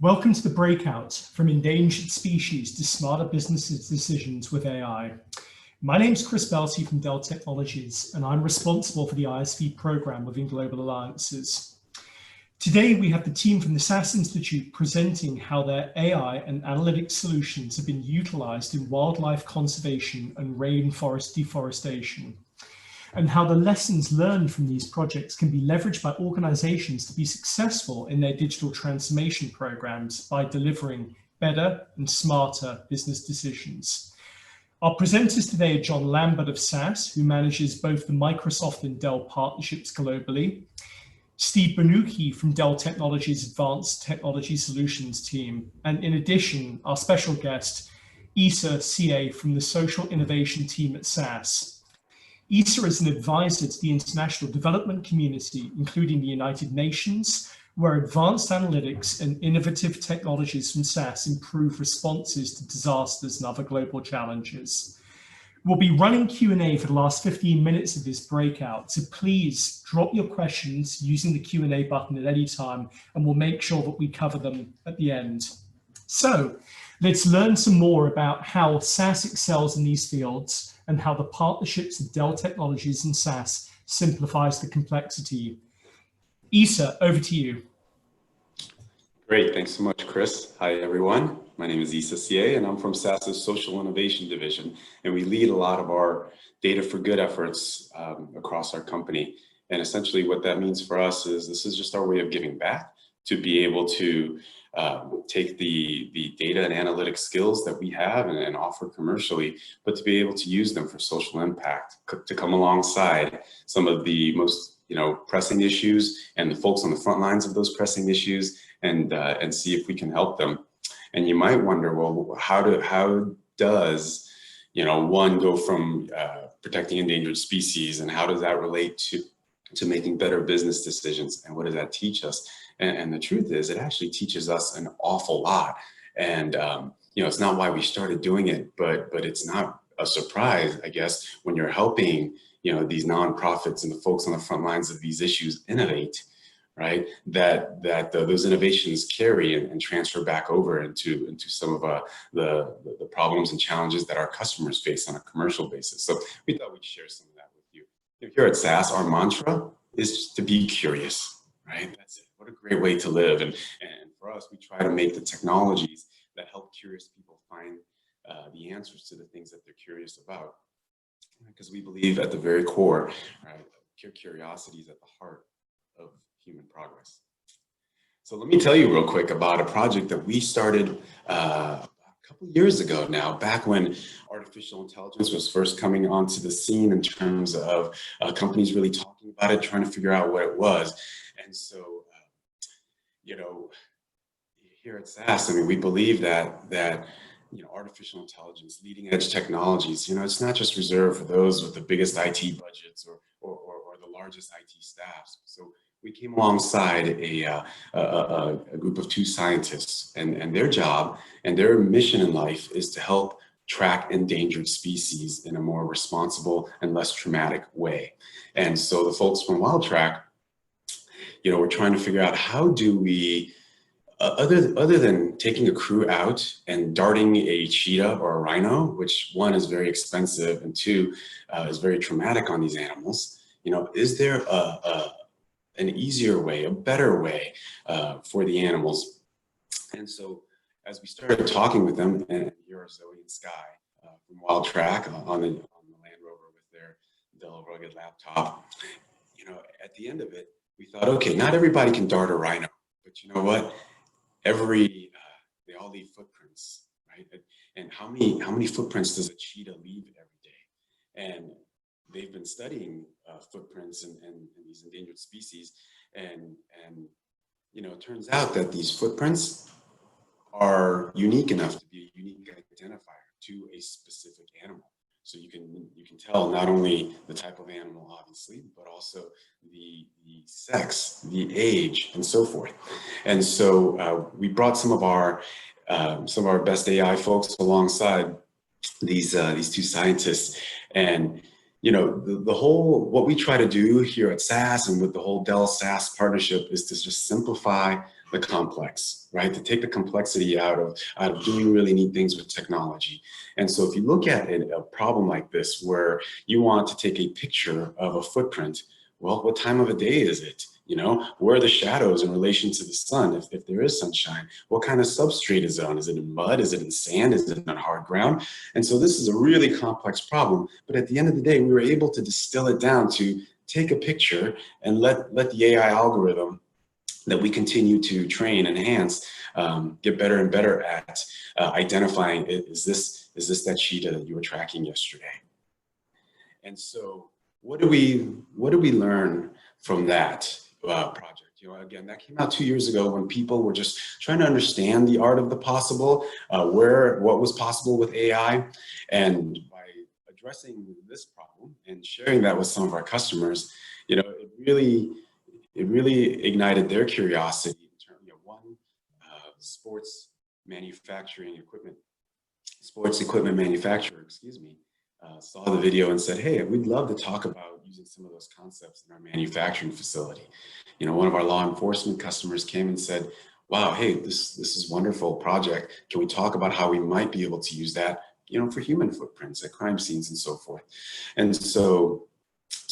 Welcome to the Breakout, from endangered species to smarter business decisions with AI. My name is Chris Belsey from Dell Technologies, and I'm responsible for the ISV program within Global Alliances. Today, we have the team from the SAS Institute presenting how their AI and analytics solutions have been utilized in wildlife conservation and rainforest deforestation, and how the lessons learned from these projects can be leveraged by organizations to be successful in their digital transformation programs by delivering better and smarter business decisions. Our presenters today are John Lambert of SAS, who manages both the Microsoft and Dell partnerships globally, Steve Banucki from Dell Technologies Advanced Technology Solutions team, and in addition, our special guest, Issa CA from the Social Innovation team at SAS. Issa is an advisor to the international development community, including the United Nations, where advanced analytics and innovative technologies from SAS improve responses to disasters and other global challenges. We'll be running Q&A for the last 15 minutes of this breakout, so please drop your questions using the Q&A button at any time, and we'll make sure that we cover them at the end. So let's learn some more about how SAS excels in these fields and how the partnerships of Dell Technologies and SAS simplifies the complexity. Issa, over to you. Great, thanks so much, Chris. Hi, everyone. My name is Issa CA, and I'm from SAS's Social Innovation Division, and we lead a lot of our data for good efforts across our company. And essentially what that means for us is this is just our way of giving back, to be able to take the data and analytic skills that we have and offer commercially, but to be able to use them for social impact, to come alongside some of the most pressing issues and the folks on the front lines of those pressing issues, and see if we can help them. And you might wonder, well, how does one go from protecting endangered species, and how does that relate to making better business decisions, and what does that teach us? And the truth is, it actually teaches us an awful lot. And it's not why we started doing it, but it's not a surprise, I guess, when you're helping these nonprofits and the folks on the front lines of these issues innovate, right? That those innovations carry and transfer back over into some of the problems and challenges that our customers face on a commercial basis. So we thought we'd share some of that with you. Here at SAS, our mantra is to be curious, right? That's it. What a great way to live. And for us, we try to make the technologies that help curious people find the answers to the things that they're curious about. Because we believe at the very core, right, curiosity is at the heart of human progress. So let me tell you real quick about a project that we started a couple years ago now, back when artificial intelligence was first coming onto the scene in terms of companies really talking about it, trying to figure out what it was. And so, here at SAS, we believe that artificial intelligence, leading edge technologies, it's not just reserved for those with the biggest IT budgets or the largest IT staffs. So we came alongside a group of two scientists, and their job and their mission in life is to help track endangered species in a more responsible and less traumatic way. And so the folks from WildTrack, we're trying to figure out, how do we, other than taking a crew out and darting a cheetah or a rhino, which one is very expensive and two is very traumatic on these animals, is there an easier way, a better way for the animals? And so as we started talking with them, and here are Zoe and Sky from WildTrack on the Land Rover with their Dell rugged laptop, at the end of it, we thought, okay, not everybody can dart a rhino, but you know what? They all leave footprints, right? And how many footprints does a cheetah leave every day? And they've been studying footprints and these endangered species, and it turns out that these footprints are unique enough to be a unique identifier to a specific animal. So you can tell not only the type of animal, obviously, but also the sex, the age, and so forth. And so we brought some of our best AI folks alongside these two scientists, and what we try to do here at SAS and with the whole Dell SAS partnership is to just simplify the complex, right? To take the complexity out of doing really neat things with technology. And so if you look at a problem like this, where you want to take a picture of a footprint, well, what time of the day is it? You know, where are the shadows in relation to the sun? If there is sunshine, what kind of substrate is it on? Is it in mud? Is it in sand? Is it on hard ground? And so this is a really complex problem. But at the end of the day, we were able to distill it down to take a picture and let the AI algorithm that we continue to train and enhance get better and better at identifying, is this that cheetah that you were tracking yesterday? And so what do we learn from that project? You know, again, that came out 2 years ago when people were just trying to understand the art of the possible, what was possible with AI. And by addressing this problem and sharing that with some of our customers, you know, it really ignited their curiosity in terms of, one, sports equipment manufacturer, excuse me, saw the video and said, hey, we'd love to talk about using some of those concepts in our manufacturing facility. You know, one of our law enforcement customers came and said, wow, hey, this is a wonderful project. Can we talk about how we might be able to use that, you know, for human footprints at crime scenes and so forth? And so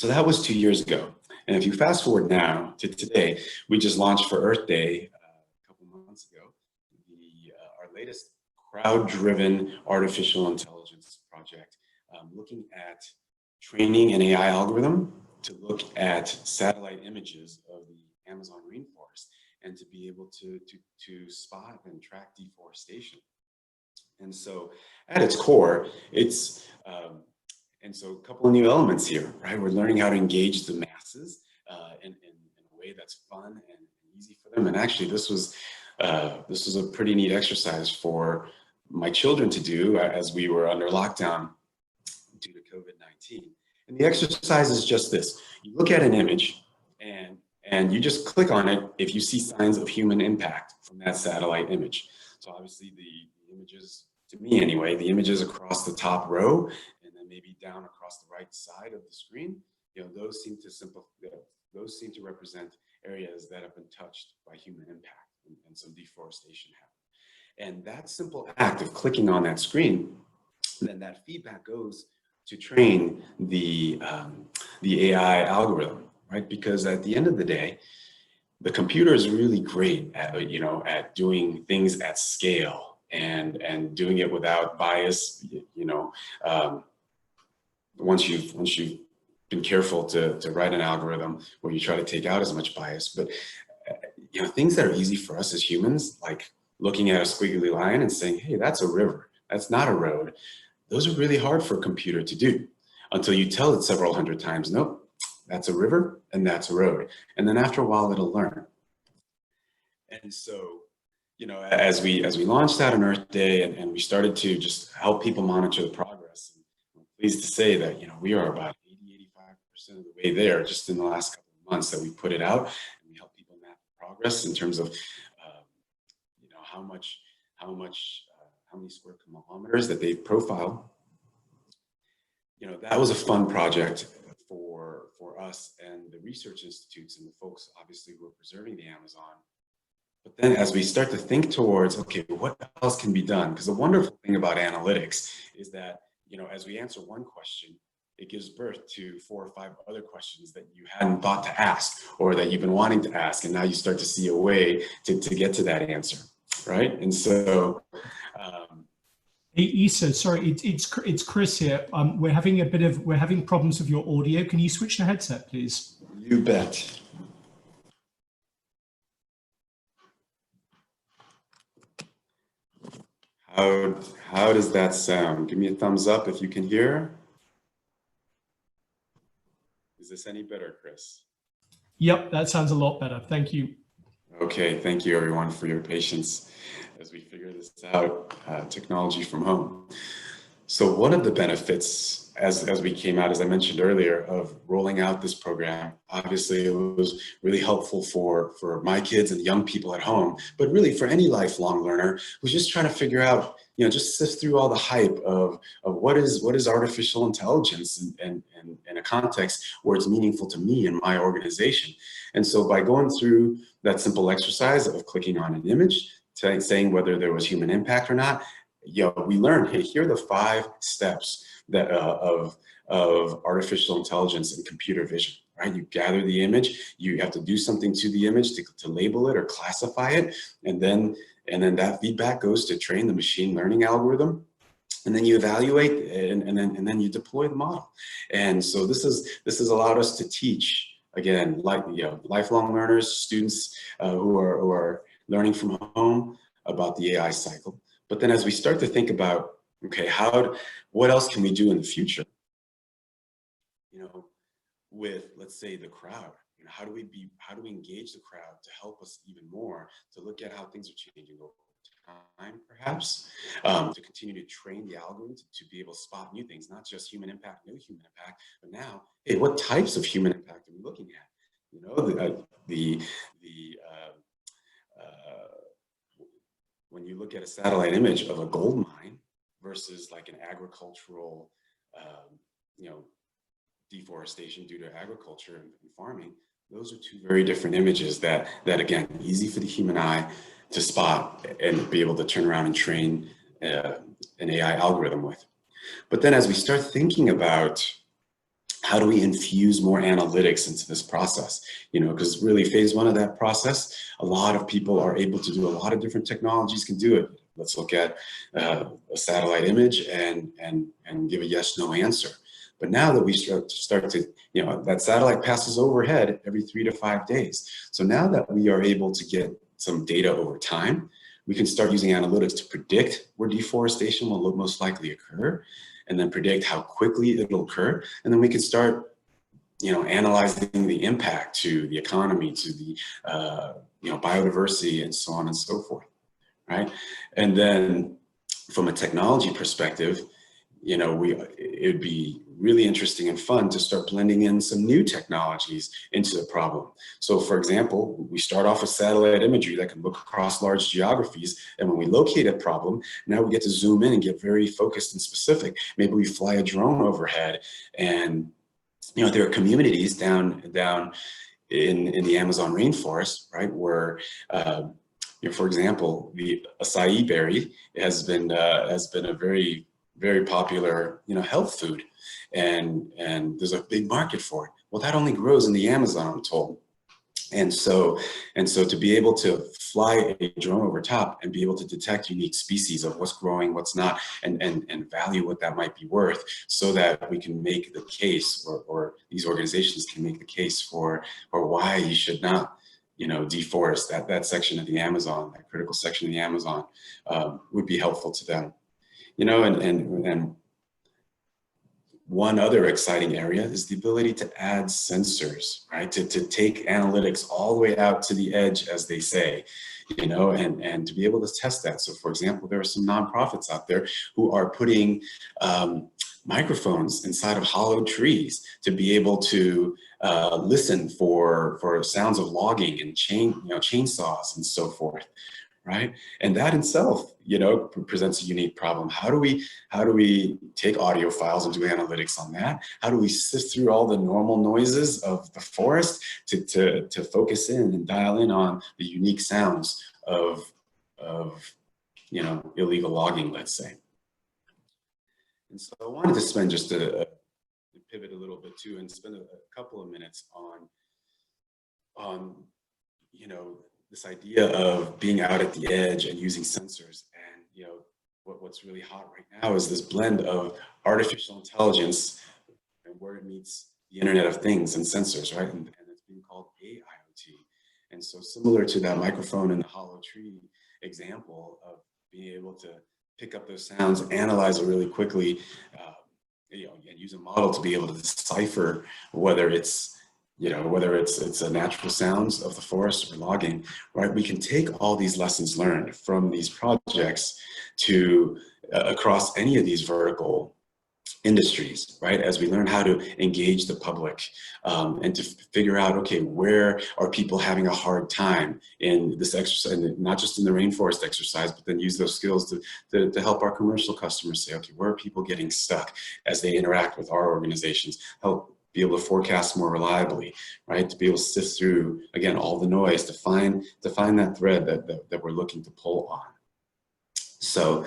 that was 2 years ago. And if you fast forward now to today, we just launched for Earth Day a couple months ago, our latest crowd-driven artificial intelligence project, looking at training an AI algorithm to look at satellite images of the Amazon rainforest and to be able to spot and track deforestation. And so at its core, it's and so a couple of new elements here, right? We're learning how to engage the masses in a way that's fun and easy for them. And actually, this was a pretty neat exercise for my children to do as we were under lockdown due to COVID-19. And the exercise is just this: you look at an image and you just click on it if you see signs of human impact from that satellite image. So obviously the images, to me anyway, the images across the top row and then maybe down across the right side of the screen, you know, those seem to represent areas that have been touched by human impact and some deforestation happened. And that simple act of clicking on that screen, then that feedback goes to train the AI algorithm, right? Because at the end of the day, the computer is really great at, you know, at doing things at scale and doing it without bias. You know, once you've been careful to write an algorithm where you try to take out as much bias, but you know, things that are easy for us as humans, like looking at a squiggly line and saying, hey, that's a river, that's not a road. Those are really hard for a computer to do until you tell it several hundred times, nope, that's a river and that's a road. And then after a while, it'll learn. And so, you know, as we launched out on Earth Day and we started to just help people monitor the progress, I'm pleased to say that, you know, we are about 80–85% of the way there just in the last couple of months that we put it out, and we help people map progress in terms of, you know, how many square kilometers that they've profiled. You know, that was a fun project for us and the research institutes and the folks obviously who are preserving the Amazon. But then as we start to think towards, okay, what else can be done? Because the wonderful thing about analytics is that, you know, as we answer one question, it gives birth to 4 or 5 other questions that you hadn't thought to ask or that you've been wanting to ask. And now you start to see a way to get to that answer, right? And so, hey, Issa, sorry, it's Chris here. We're having problems with your audio. Can you switch to headset, please? You bet. How does that sound? Give me a thumbs up if you can hear. Is this any better, Chris? Yep, that sounds a lot better. Thank you. Okay, thank you everyone for your patience as we figure this out, technology from home. So one of the benefits as we came out, as I mentioned earlier, of rolling out this program, obviously it was really helpful for my kids and young people at home, but really for any lifelong learner who's just trying to figure out, just sift through all the hype of what is artificial intelligence and in a context where it's meaningful to me and my organization. And so by going through that simple exercise of clicking on an image, saying whether there was human impact or not, we learned, hey, here are the 5 steps that of artificial intelligence and computer vision, right? You gather the image, you have to do something to the image to label it or classify it, and then that feedback goes to train the machine learning algorithm, and then you evaluate and then you deploy the model. And so this has allowed us to teach, again, like lifelong learners, students who are learning from home about the AI cycle. But then as we start to think about, okay, what else can we do in the future? With, let's say, the crowd, how do we engage the crowd to help us even more to look at how things are changing over time, perhaps, to continue to train the algorithm to be able to spot new things, not just human impact, no human impact, but now, hey, what types of human impact are we looking at? When you look at a satellite image of a gold mine versus like an agricultural, deforestation due to agriculture and farming, those are 2 very different images that again, easy for the human eye to spot and be able to turn around and train an AI algorithm with. But then as we start thinking about how do we infuse more analytics into this process, because really phase 1 of that process, a lot of people are able to do, a lot of different technologies can do it. Let's look at a satellite image and give a yes, no answer. But now that we start to, that satellite passes overhead every 3 to 5 days. So now that we are able to get some data over time, we can start using analytics to predict where deforestation will most likely occur, and then predict how quickly it'll occur. And then we can start, analyzing the impact to the economy, to the, biodiversity, and so on and so forth, right? And then from a technology perspective, it'd be really interesting and fun to start blending in some new technologies into the problem. So for example, we start off with satellite imagery that can look across large geographies. And when we locate a problem, now we get to zoom in and get very focused and specific. Maybe we fly a drone overhead and, there are communities down in the Amazon rainforest, right? Where, for example, the acai berry has been a very, very popular, health food, and there's a big market for it. Well, that only grows in the Amazon, I'm told. And so to be able to fly a drone over top and be able to detect unique species of what's growing, what's not, and value what that might be worth, so that we can make the case, or these organizations can make the case for why you should not, deforest that section of the Amazon, that critical section of the Amazon, would be helpful to them. And one other exciting area is the ability to add sensors, right? To take analytics all the way out to the edge, as they say, and to be able to test that. So for example, there are some nonprofits out there who are putting microphones inside of hollow trees to be able to listen for sounds of logging and chainsaws and so forth. Right, and that itself, presents a unique problem. How do we take audio files and do analytics on that? How do we sift through all the normal noises of the forest to focus in and dial in on the unique sounds of illegal logging, let's say? And so I wanted to spend just to pivot a little bit too, and spend a couple of minutes on this idea of being out at the edge and using sensors. And what's really hot right now is this blend of artificial intelligence and where it meets the Internet of Things and sensors, right? And it's being called AIoT. And so similar to that microphone in the hollow tree example of being able to pick up those sounds, analyze it really quickly, and use a model to be able to decipher whether it's a natural sounds of the forest or logging, right? We can take all these lessons learned from these projects to across any of these vertical industries, right? As we learn how to engage the public and to figure out, okay, where are people having a hard time in this exercise, and not just in the rainforest exercise, but then use those skills to help our commercial customers say, okay, where are people getting stuck as they interact with our organizations? Help be able to forecast more reliably, right? To be able to sift through, again, all the noise to find that thread that we're looking to pull on. So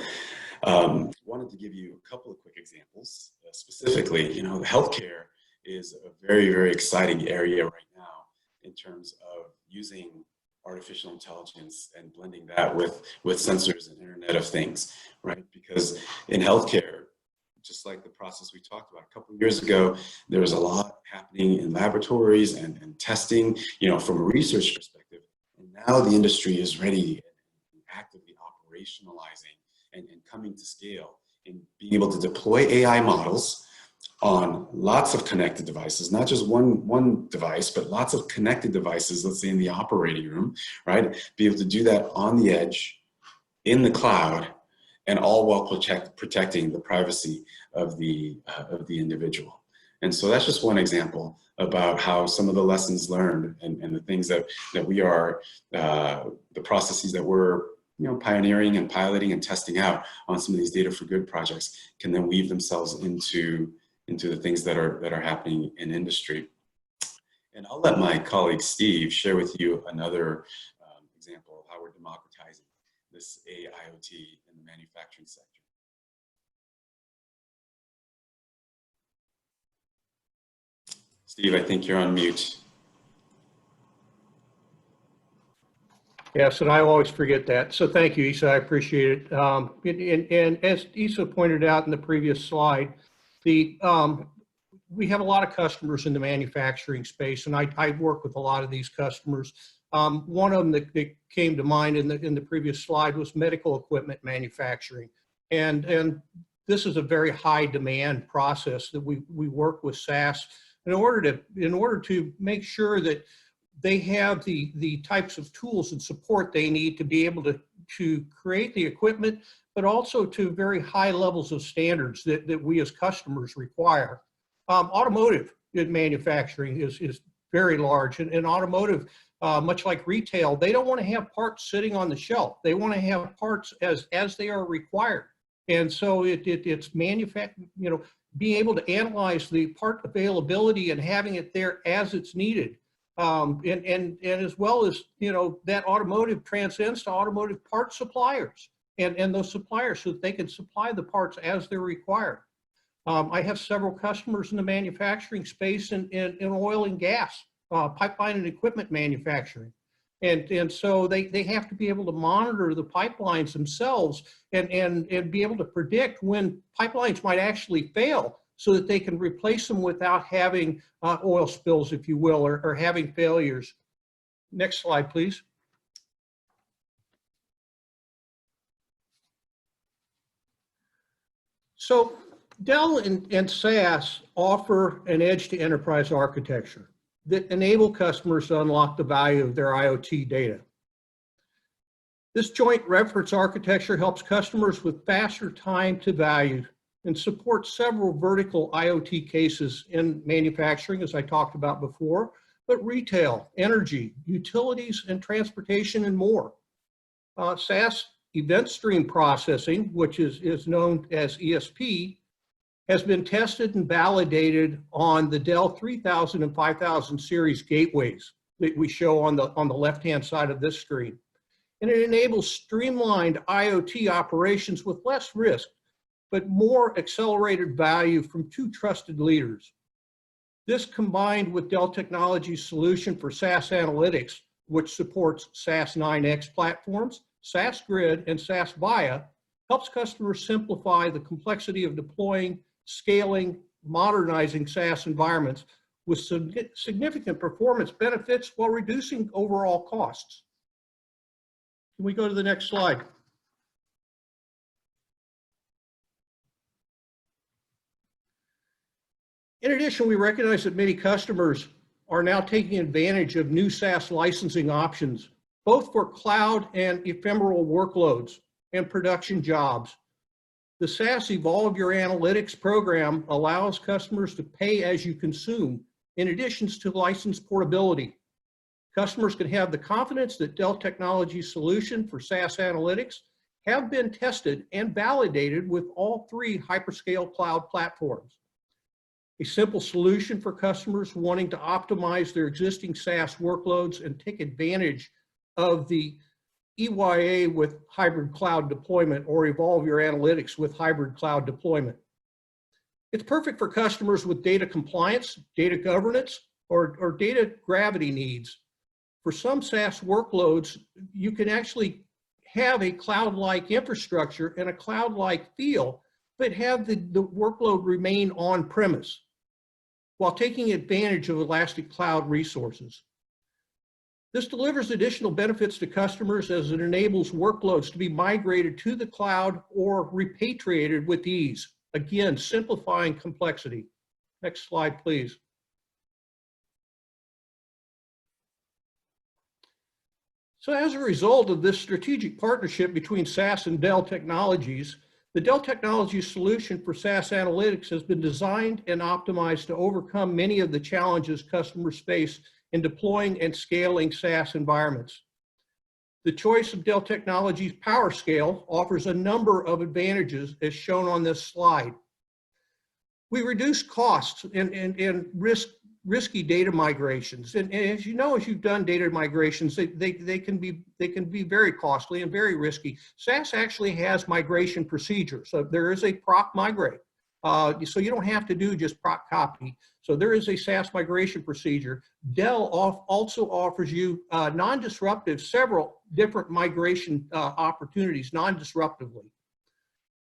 wanted to give you a couple of quick examples. Specifically, you know, healthcare is a very, very exciting area right now in terms of using artificial intelligence and blending that with sensors and Internet of Things, right? Because in healthcare, just like the process we talked about a couple of years ago, there was a lot happening in laboratories and testing, you know, from a research perspective. And now the industry is ready and actively operationalizing and coming to scale and being able to deploy AI models on lots of connected devices, not just one device, but lots of connected devices, let's say in the operating room, right? Be able to do that on the edge, in the cloud, and all while protecting the privacy of the individual. And so that's just one example about how some of the lessons learned and the things that we are, the processes that we're, you know, pioneering and piloting and testing out on some of these data for good projects can then weave themselves into the things that are happening in industry. And I'll let my colleague Steve share with you another example of how we're democratizing this AIoT in the manufacturing sector. Steve, I think you're on mute. Yes, and I always forget that. So thank you, Isa. I appreciate it. And as Isa pointed out in the previous slide, we have a lot of customers in the manufacturing space, and I work with a lot of these customers. One of them that came to mind in the previous slide was medical equipment manufacturing, and this is a very high demand process that we work with SAS in order to make sure that they have the types of tools and support they need to be able to create the equipment, but also to very high levels of standards that we as customers require. Automotive manufacturing is very large, and automotive, much like retail, they don't want to have parts sitting on the shelf. They want to have parts as they are required. And so it's manufacturing, you know, being able to analyze the part availability and having it there as it's needed. And as well as, you know, that automotive transcends to automotive part suppliers and those suppliers so that they can supply the parts as they're required. I have several customers in the manufacturing space in oil and gas, pipeline and equipment manufacturing. And so they have to be able to monitor the pipelines themselves and be able to predict when pipelines might actually fail so that they can replace them without having oil spills, if you will, or having failures. Next slide, please. So Dell and SAS offer an edge to enterprise architecture that enable customers to unlock the value of their IoT data. This joint reference architecture helps customers with faster time to value and supports several vertical IoT cases in manufacturing, as I talked about before, but retail, energy, utilities, and transportation, and more. SAS event stream processing, which is known as ESP, has been tested and validated on the Dell 3000 and 5000 series gateways that we show on the left-hand side of this screen. And it enables streamlined IoT operations with less risk, but more accelerated value from two trusted leaders. This, combined with Dell Technologies' solution for SAS Analytics, which supports SAS 9X platforms, SAS Grid, and SAS Via, helps customers simplify the complexity of deploying, scaling, modernizing SAS environments with significant performance benefits while reducing overall costs. Can we go to the next slide? In addition, we recognize that many customers are now taking advantage of new SAS licensing options, both for cloud and ephemeral workloads and production jobs. The SAS Evolve Your Analytics program allows customers to pay as you consume, in addition to license portability. Customers can have the confidence that Dell Technologies' solution for SAS analytics have been tested and validated with all 3 hyperscale cloud platforms. A simple solution for customers wanting to optimize their existing SAS workloads and take advantage of the EYA with hybrid cloud deployment, or Evolve Your Analytics with hybrid cloud deployment. It's perfect for customers with data compliance, data governance, or data gravity needs. For some SAS workloads, you can actually have a cloud-like infrastructure and a cloud-like feel, but have the workload remain on-premise while taking advantage of elastic cloud resources. This delivers additional benefits to customers as it enables workloads to be migrated to the cloud or repatriated with ease. Again, simplifying complexity. Next slide, please. So as a result of this strategic partnership between SAS and Dell Technologies, the Dell Technologies solution for SAS analytics has been designed and optimized to overcome many of the challenges customers face in deploying and scaling SAS environments. The choice of Dell Technologies PowerScale offers a number of advantages as shown on this slide. We reduce costs and risky data migrations. And as you know, as you've done data migrations, they can be very costly and very risky. SAS actually has migration procedures. So there is a proc migrate. So you don't have to do just proc copy. So there is a SAS migration procedure. Dell also offers you non-disruptive, several different migration opportunities non-disruptively.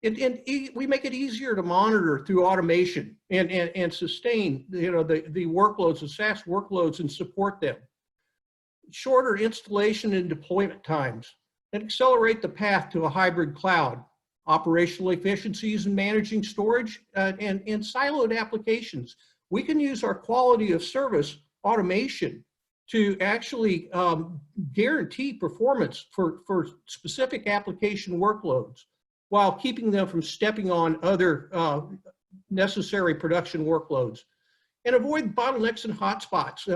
And we make it easier to monitor through automation and sustain the workloads, the SAS workloads, and support them. Shorter installation and deployment times, and accelerate the path to a hybrid cloud. Operational efficiencies in managing storage and siloed applications. We can use our quality of service automation to actually guarantee performance for specific application workloads, while keeping them from stepping on other necessary production workloads, and avoid bottlenecks and hotspots,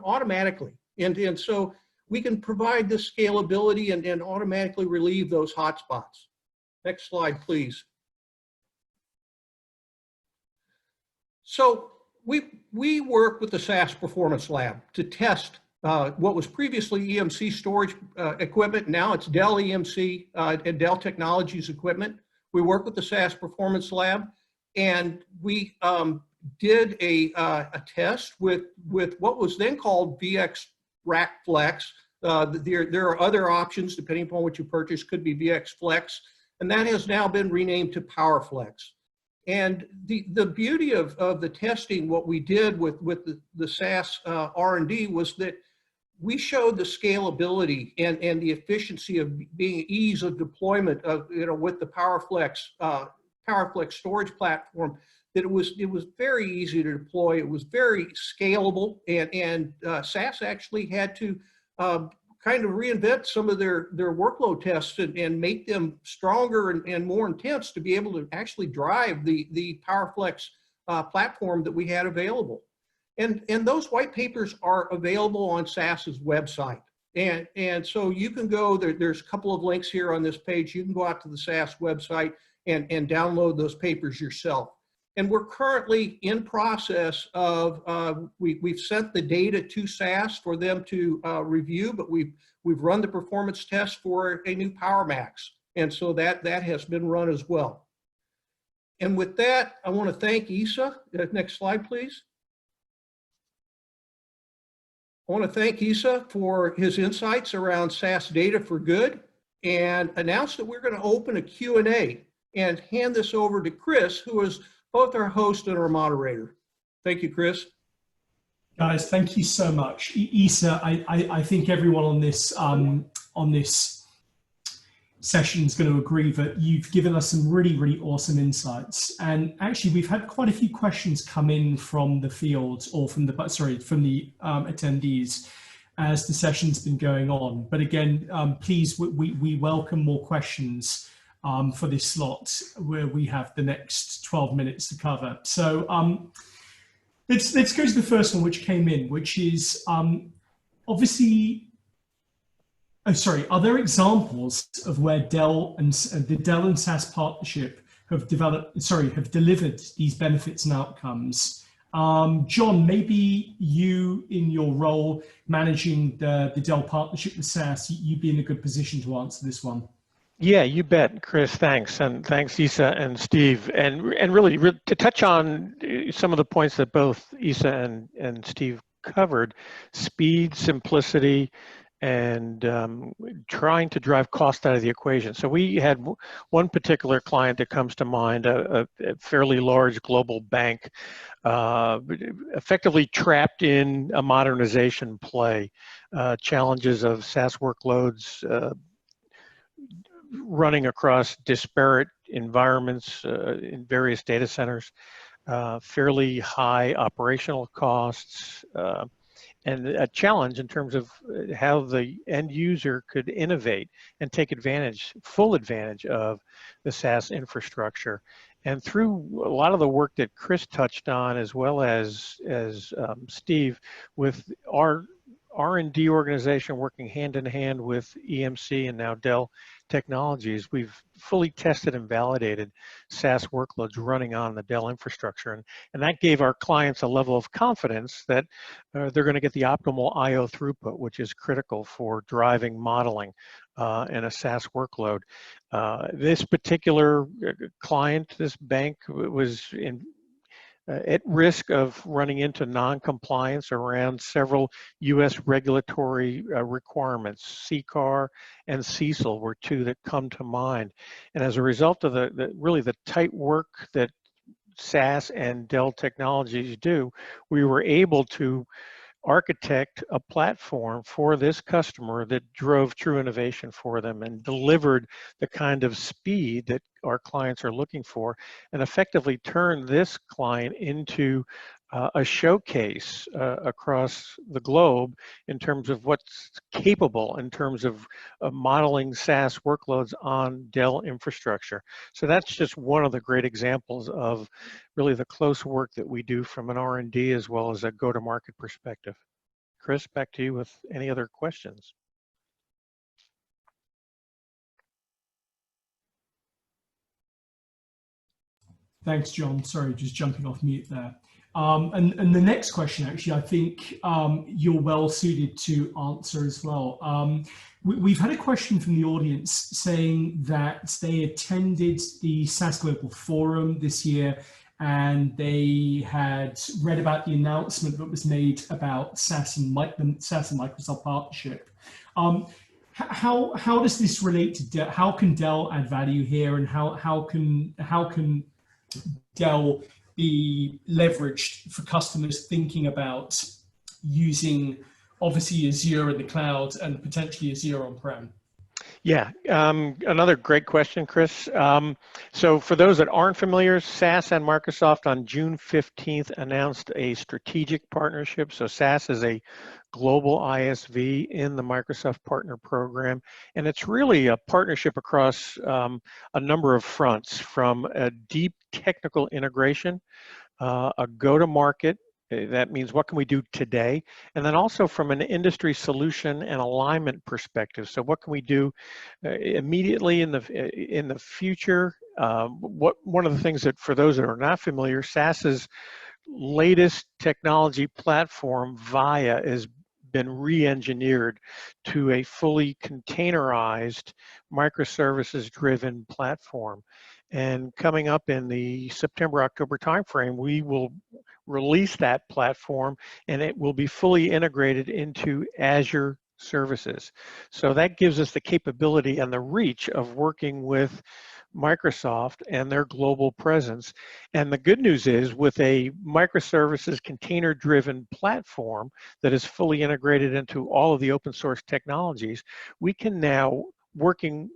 automatically. And so we can provide this scalability and automatically relieve those hotspots. Next slide, please. So we work with the SAS Performance Lab to test what was previously EMC storage equipment. Now it's Dell EMC and Dell Technologies equipment. We work with the SAS Performance Lab, and we did a test with what was then called VX Rack Flex. There are other options depending upon what you purchase. Could be VX Flex, and that has now been renamed to PowerFlex. And the beauty of the testing, what we did with the SAS R&D, was that we showed the scalability and the efficiency of being ease of deployment of with the PowerFlex storage platform. That it was very easy to deploy. It was very scalable, and SAS actually had to kind of reinvent some of their workload tests and make them stronger and more intense to be able to actually drive the PowerFlex platform that we had available. And those white papers are available on SAS's website. And so you can go, there's a couple of links here on this page. You can go out to the SAS website and download those papers yourself. And we're currently in process of, we've sent the data to SAS for them to review, but we've run the performance test for a new PowerMax. And so that has been run as well. And with that, I want to thank Isa. Next slide, please. I want to thank Isa for his insights around SAS data for good, and announce that we're going to open a Q&A and hand this over to Chris, who is both our host and our moderator. Thank you, Chris. Guys, thank you so much. Isa, I think everyone on this session is going to agree that you've given us some really, really awesome insights. And actually, we've had quite a few questions come in from the field, or from the attendees as the session's been going on. But again, please, we welcome more questions for this slot, where we have the next 12 minutes to cover. So let's go to the first one, which came in, which is obviously. Oh, sorry. Are there examples of where Dell and the Dell and SAS partnership have delivered these benefits and outcomes? John, maybe you, in your role managing the Dell partnership with SAS, you'd be in a good position to answer this one. Yeah, you bet, Chris. Thanks, and thanks, Isa and Steve. And really to touch on some of the points that both Isa and Steve covered: speed, simplicity, and trying to drive cost out of the equation. So we had one particular client that comes to mind, a fairly large global bank, effectively trapped in a modernization play, challenges of SAS workloads, running across disparate environments in various data centers, fairly high operational costs, and a challenge in terms of how the end user could innovate and take full advantage of the SAS infrastructure. And through a lot of the work that Chris touched on, as well as Steve, with our R&D organization working hand in hand with EMC and now Dell Technologies, we've fully tested and validated SAS workloads running on the Dell infrastructure. And that gave our clients a level of confidence that they're going to get the optimal I/O throughput, which is critical for driving modeling in a SAS workload. This particular client, this bank, was at risk of running into non-compliance around several U.S. regulatory requirements. CCAR and CECL were two that come to mind. And as a result of really the tight work that SAS and Dell Technologies do, we were able to architect a platform for this customer that drove true innovation for them and delivered the kind of speed that our clients are looking for, and effectively turned this client into a showcase across the globe in terms of what's capable in terms of modeling SAS workloads on Dell infrastructure. So that's just one of the great examples of really the close work that we do from an R&D as well as a go-to-market perspective. Chris, back to you with any other questions. Thanks, John. Sorry, just jumping off mute there. And the next question, actually, I think you're well suited to answer as well. We've had a question from the audience saying that they attended the SAS Global Forum this year and they had read about the announcement that was made about SAS and Microsoft partnership. How does this relate to Dell? How can Dell add value here, and how can Dell be leveraged for customers thinking about using obviously Azure in the cloud and potentially Azure on-prem? Yeah, another great question, Chris. So for those that aren't familiar, SAS and Microsoft on June 15th announced a strategic partnership. So SAS is a global ISV in the Microsoft Partner Program, and it's really a partnership across a number of fronts, from a deep technical integration, a go-to-market. That means what can we do today, and then also from an industry solution and alignment perspective. So what can we do immediately in the future? One of the things that, for those that are not familiar, SAS's latest technology platform, VIA, has been re-engineered to a fully containerized microservices-driven platform. And coming up in the September-October timeframe, we will release that platform, and it will be fully integrated into Azure services. So that gives us the capability and the reach of working with Microsoft and their global presence. And the good news is, with a microservices container-driven platform that is fully integrated into all of the open source technologies, we can now, working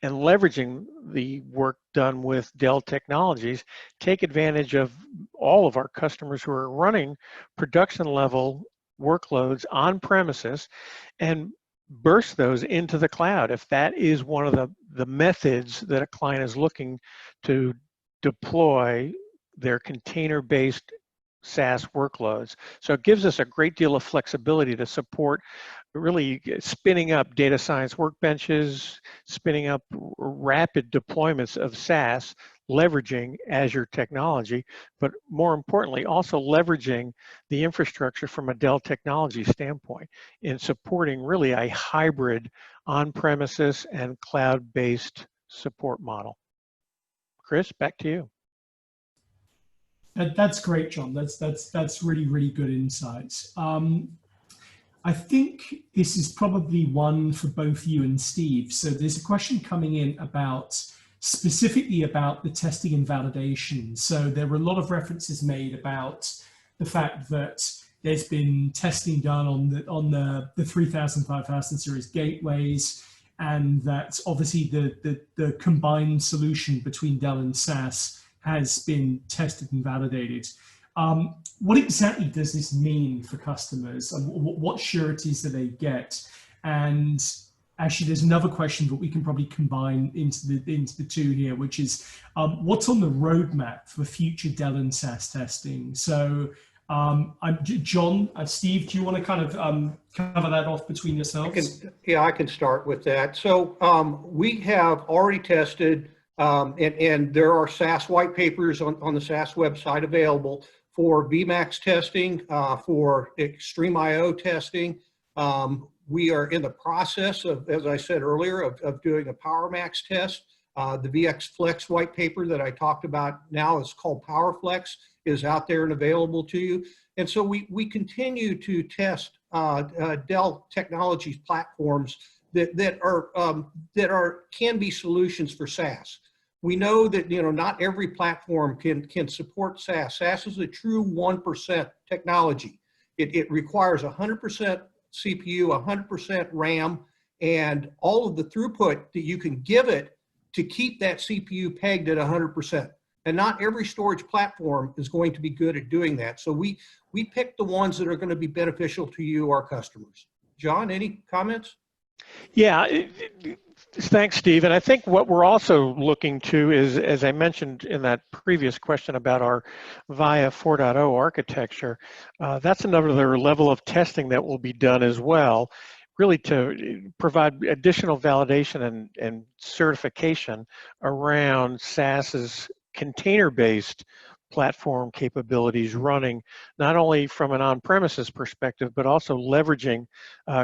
and leveraging the work done with Dell Technologies, take advantage of all of our customers who are running production level workloads on premises and burst those into the cloud if that is one of the methods that a client is looking to deploy their container-based SaaS workloads. So it gives us a great deal of flexibility to support really spinning up data science workbenches, spinning up rapid deployments of SaaS, leveraging Azure technology, but more importantly, also leveraging the infrastructure from a Dell technology standpoint in supporting really a hybrid on-premises and cloud-based support model. Chris, back to you. That's great, John. That's really, really good insights. I think this is probably one for both you and Steve. So there's a question coming in about specifically about the testing and validation. So there were a lot of references made about the fact that there's been testing done on the 3000, 5000 series gateways, and that obviously the combined solution between Dell and SAS has been tested and validated. What exactly does this mean for customers? What sureties do they get? And actually, there's another question that we can probably combine into the two here, which is what's on the roadmap for future Dell and SAS testing? So, John, Steve, do you want to kind of cover that off between yourselves? I can start with that. So we have already tested, and there are SAS white papers on the SAS website available for VMAX testing, for Extreme IO testing. We are in the process of, as I said earlier, of doing a PowerMax test. The VX Flex white paper that I talked about now is called PowerFlex, is out there and available to you. And so we continue to test Dell Technologies platforms that can be solutions for SAS. We know that not every platform can support SAS. SAS is a true 1% technology. It requires 100% CPU, 100% RAM, and all of the throughput that you can give it to keep that CPU pegged at 100%. And not every storage platform is going to be good at doing that. So we pick the ones that are going to be beneficial to you, our customers. John, any comments? Yeah, thanks, Steve. And I think what we're also looking to is, as I mentioned in that previous question about our VIA 4.0 architecture, that's another level of testing that will be done as well, really to provide additional validation and certification around SAS's container-based platform capabilities running not only from an on-premises perspective, but also leveraging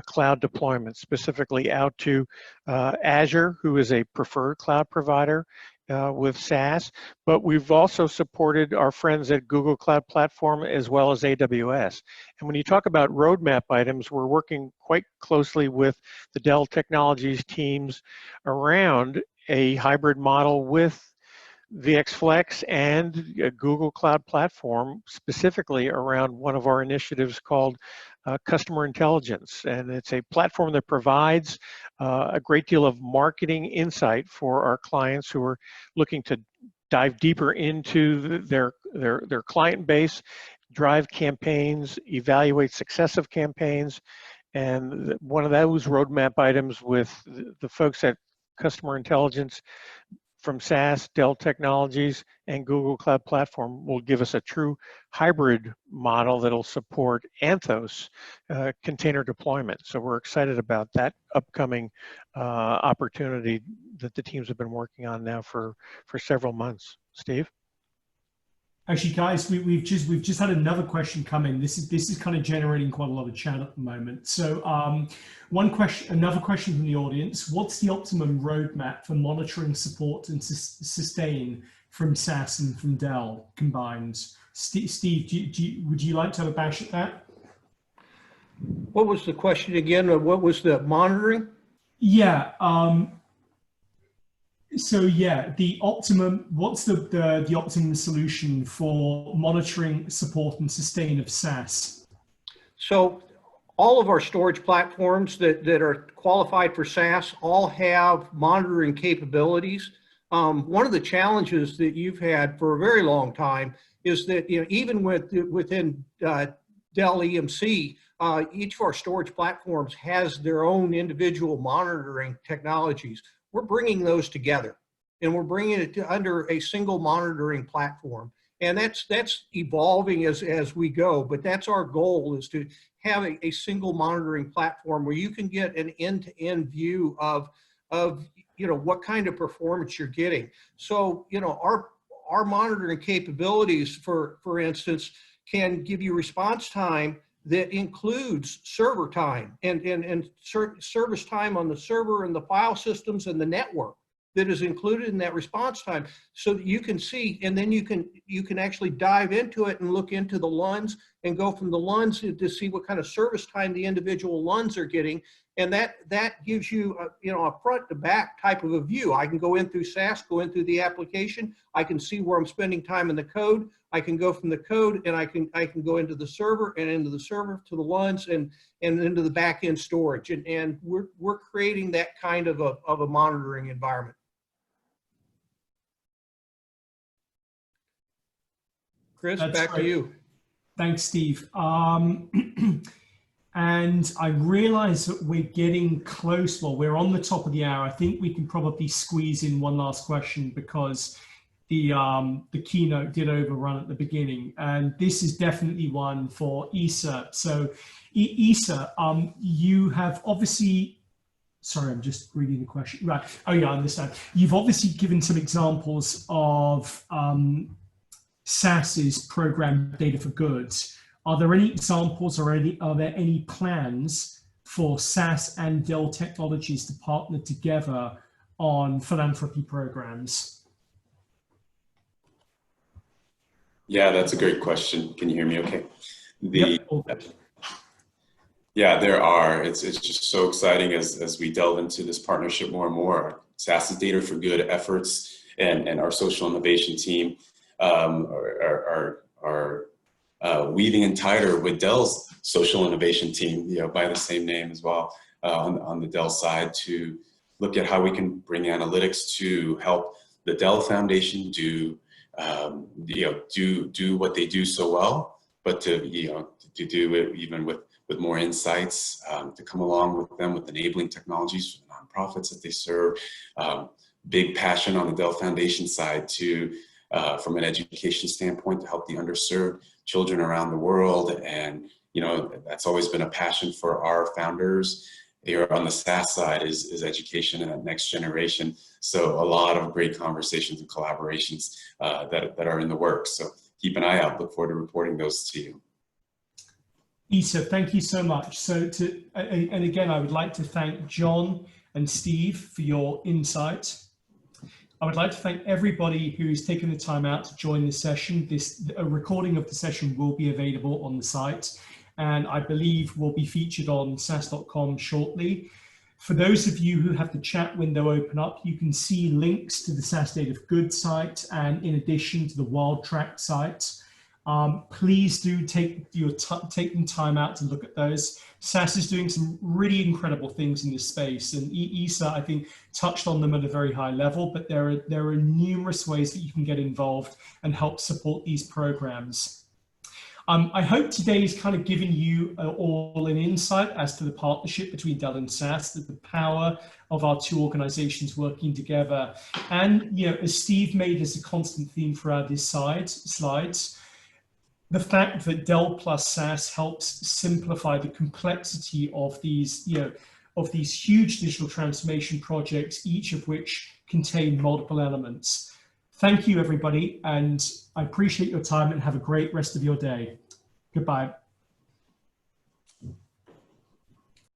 cloud deployments, specifically out to Azure, who is a preferred cloud provider with SAS, but we've also supported our friends at Google Cloud Platform as well as AWS. And when you talk about roadmap items, we're working quite closely with the Dell Technologies teams around a hybrid model with VX Flex and Google Cloud Platform, specifically around one of our initiatives called Customer Intelligence. And it's a platform that provides a great deal of marketing insight for our clients who are looking to dive deeper into their client base, drive campaigns, evaluate successive campaigns. And one of those roadmap items with the folks at Customer Intelligence from SAS, Dell Technologies, and Google Cloud Platform will give us a true hybrid model that'll support Anthos container deployment. So we're excited about that upcoming opportunity that the teams have been working on now for several months. Steve? Actually, guys, we've just had another question come in. This is kind of generating quite a lot of chat at the moment. So another question from the audience: what's the optimum roadmap for monitoring, support, and sustain from SAS and from Dell combined? Steve, would you like to have a bash at that? What was the question again? What was the monitoring? Yeah. So yeah, the optimum. What's the optimum solution for monitoring, support, and sustain of SAS? So all of our storage platforms that are qualified for SAS all have monitoring capabilities. One of the challenges that you've had for a very long time is that even within Dell EMC, each of our storage platforms has their own individual monitoring technologies. we're bringing those together, and we're bringing it to under a single monitoring platform. And that's evolving as we go, but that's our goal, is to have a single monitoring platform where you can get an end-to-end view of what kind of performance you're getting. So our monitoring capabilities, for instance, can give you response time that includes server time and service time on the server and the file systems and the network that is included in that response time, so that you can see, and then you can actually dive into it and look into the LUNs and go from the LUNs to see what kind of service time the individual LUNs are getting. And that gives you a front to back type of a view. I can go in through SAS, go in through the application. I can see where I'm spending time in the code. I can go from the code, and I can go into the server, and into the server to the LUNs, and into the back end storage. And we're creating that kind of a monitoring environment. Chris, That's back great. to you. Thanks, Steve. And I realize that we're getting close. Well, we're on the top of the hour. I think we can probably squeeze in one last question, because the keynote did overrun at the beginning. And this is definitely one for Isa. So Isa, you have obviously, sorry, I'm just reading the question. Right. Oh yeah, I understand. You've obviously given some examples of SAS's program Data for Good. Are there any examples, or are there any plans for SAS and Dell Technologies to partner together on philanthropy programs? Yeah, that's a great question. Can you hear me okay? Yep. Yeah, there are. It's just so exciting as we delve into this partnership more and more. SAS's Data for Good efforts and our social innovation team are weaving in tighter with Dell's social innovation team, by the same name as well, on the Dell side, to look at how we can bring analytics to help the Dell Foundation do what they do so well, but to do it even with more insights, to come along with them with enabling technologies for the nonprofits that they serve. Big passion on the Dell Foundation side to, from an education standpoint, to help the underserved children around the world. And, that's always been a passion for our founders. Here on the SAS side is education and that next generation. So a lot of great conversations and collaborations that are in the works. So keep an eye out. Look forward to reporting those to you. Isa, thank you so much. So and again, I would like to thank John and Steve for your insight. I would like to thank everybody who's taken the time out to join the session. A recording of the session will be available on the site, and I believe will be featured on SAS.com shortly. For those of you who have the chat window open up, you can see links to the SAS Data for Good site, and in addition to the WildTrack site. Please do take time out to look at those. SAS is doing some really incredible things in this space, and Isa, I think, touched on them at a very high level, but there are numerous ways that you can get involved and help support these programs. I hope today has kind of given you all an insight as to the partnership between Dell and SAS, the power of our two organizations working together. And, as Steve made as a constant theme throughout his slides, the fact that Dell plus SAS helps simplify the complexity of these, huge digital transformation projects, each of which contain multiple elements. Thank you, everybody, and I appreciate your time, and have a great rest of your day. Goodbye.